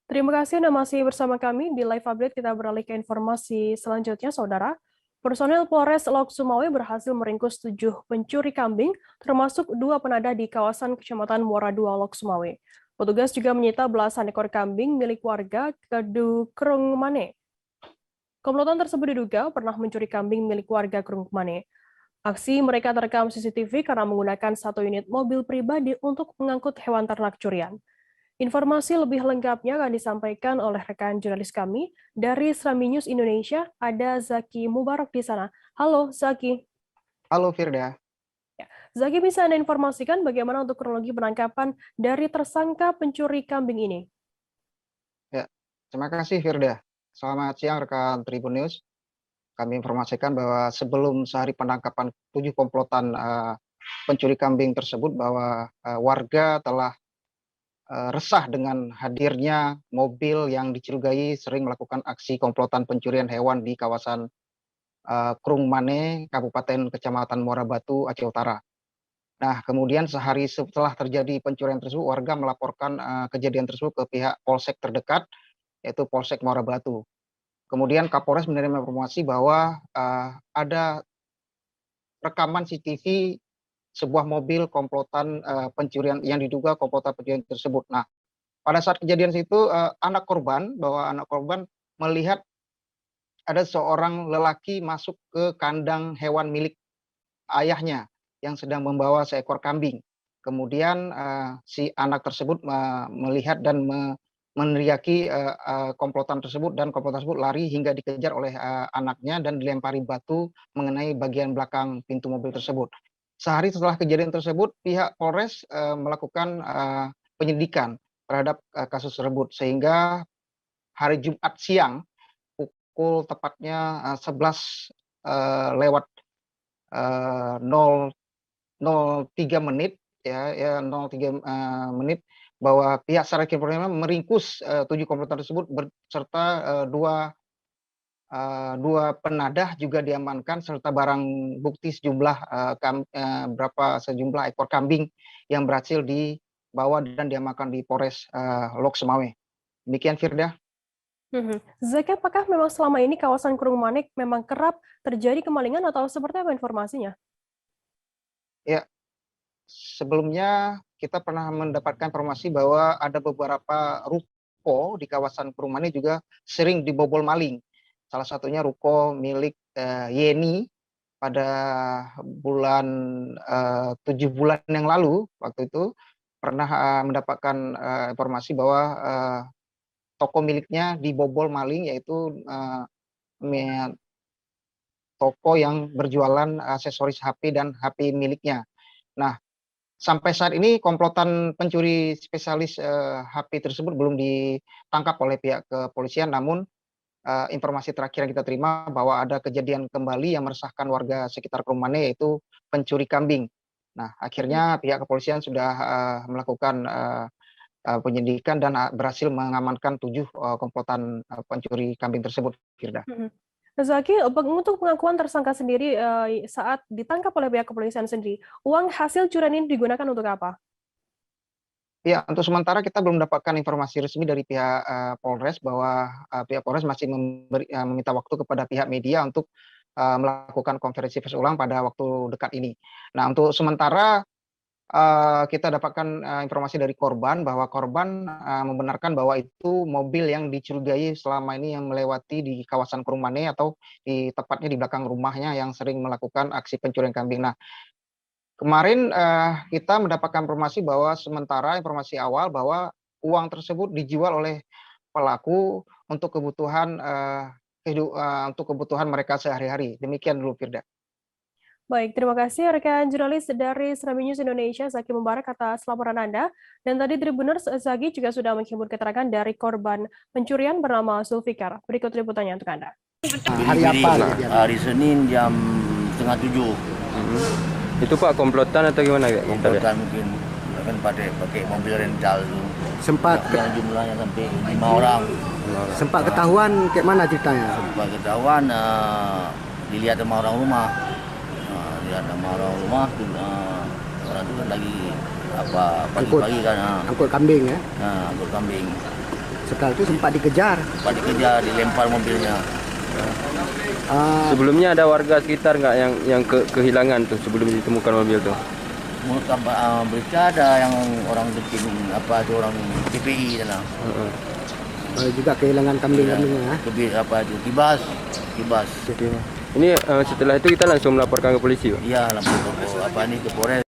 Terima kasih Anda masih bersama kami di live update. Kita beralih ke informasi selanjutnya, Saudara. Personel Polres Lok Sumawe berhasil meringkus 7 pencuri kambing, termasuk 2 penadah di kawasan Kecamatan Muara II, Lok Sumawe. Petugas juga menyita belasan ekor kambing milik warga Kedu Krung Mane. Komplotan tersebut diduga pernah mencuri kambing milik warga Krung Mane. Aksi mereka terekam CCTV karena menggunakan 1 unit mobil pribadi untuk mengangkut hewan ternak curian. Informasi lebih lengkapnya akan disampaikan oleh rekan jurnalis kami dari Serambi News Indonesia, ada Zaki Mubarak di sana. Halo Zaki. Halo Firda. Zaki, bisa Anda informasikan bagaimana untuk kronologi penangkapan dari tersangka pencuri kambing ini? Ya, terima kasih Firda. Selamat siang rekan Tribun News. Kami informasikan bahwa sebelum sehari penangkapan 7 komplotan pencuri kambing tersebut, bahwa warga telah resah dengan hadirnya mobil yang dicurigai sering melakukan aksi komplotan pencurian hewan di kawasan Krung Mane, Kabupaten Kecamatan Muara Batu, Aceh Utara. Nah, kemudian sehari setelah terjadi pencurian tersebut, warga melaporkan kejadian tersebut ke pihak polsek terdekat, yaitu Polsek Muara Batu. Kemudian Kapolres menerima informasi bahwa ada rekaman CCTV sebuah mobil komplotan pencurian yang diduga komplotan pencurian tersebut. Nah, pada saat kejadian itu anak korban melihat ada seorang lelaki masuk ke kandang hewan milik ayahnya yang sedang membawa seekor kambing. Kemudian si anak tersebut melihat dan meneriaki komplotan tersebut, dan komplotan tersebut lari hingga dikejar oleh anaknya dan dilempari batu mengenai bagian belakang pintu mobil tersebut. Sehari setelah kejadian tersebut, pihak Polres melakukan penyidikan terhadap kasus tersebut, sehingga hari Jumat siang pukul tepatnya 11 lewat 003 menit, ya 03 menit, bahwa pihak Sarkim Polri meringkus 7 komplotan tersebut serta dua penadah juga diamankan, serta barang bukti sejumlah sejumlah ekor kambing yang berhasil dibawa dan diamankan di Polres Lok Sumawe. Demikian Firda. Zaki, apakah memang selama ini kawasan Krung Mane memang kerap terjadi kemalingan atau seperti apa informasinya? Ya, sebelumnya kita pernah mendapatkan informasi bahwa ada beberapa ruko di kawasan Krung Mane juga sering dibobol maling. Salah satunya ruko milik Yeni pada bulan 7 bulan yang lalu. Waktu itu pernah mendapatkan informasi bahwa toko miliknya dibobol maling, yaitu toko yang berjualan aksesoris HP dan HP miliknya. Nah, sampai saat ini komplotan pencuri spesialis HP tersebut belum ditangkap oleh pihak kepolisian, namun informasi terakhir yang kita terima bahwa ada kejadian kembali yang meresahkan warga sekitar Krung Mane, yaitu pencuri kambing. Nah, akhirnya pihak kepolisian sudah melakukan penyidikan dan berhasil mengamankan 7 komplotan pencuri kambing tersebut, Firda. Zaki, untuk pengakuan tersangka sendiri saat ditangkap oleh pihak kepolisian sendiri, uang hasil curian ini digunakan untuk apa? Ya, untuk sementara kita belum mendapatkan informasi resmi dari pihak Polres, bahwa pihak Polres masih meminta waktu kepada pihak media untuk melakukan konferensi pers ulang pada waktu dekat ini. Nah, untuk sementara kita dapatkan informasi dari korban, bahwa korban membenarkan bahwa itu mobil yang dicurigai selama ini yang melewati di kawasan Krung Mane, atau tepatnya di belakang rumahnya, yang sering melakukan aksi pencurian kambing. Nah, kemarin kita mendapatkan informasi bahwa sementara informasi awal bahwa uang tersebut dijual oleh pelaku untuk kebutuhan mereka sehari-hari. Demikian dulu, Firda. Baik, terima kasih rekan jurnalis dari Serambi News Indonesia, Zaki Mubarak, atas laporan Anda. Dan tadi Tribuners, Zaki juga sudah menghimpun keterangan dari korban pencurian bernama Zulfikar. Berikut liputannya untuk Anda. Hari apa? Hari Senin jam setengah 7. Itu Pak komplotan atau gimana? Komplotan mungkin kan pakai mobil rental itu. Sempat yang jumlahnya sampai 5 orang. Sempat ketahuan kayak mana ceritanya? Sempat ketahuan dilihat sama orang rumah. Lihat sama orang rumah orang itu kan lagi pagi-pagi kan. Angkut kambing ya? Angkut kambing. Setelah itu sempat dikejar. Sempat dikejar, dilempar mobilnya. Sebelumnya ada warga sekitar nggak yang kehilangan tuh sebelum ditemukan mobil tuh? Menurut berita ada yang orang orang TPI sana. Juga kehilangan kambing-kambingnya. Kibas. Ini setelah itu kita langsung melaporkan ke polisi, Pak? Iya, langsung ke Polres.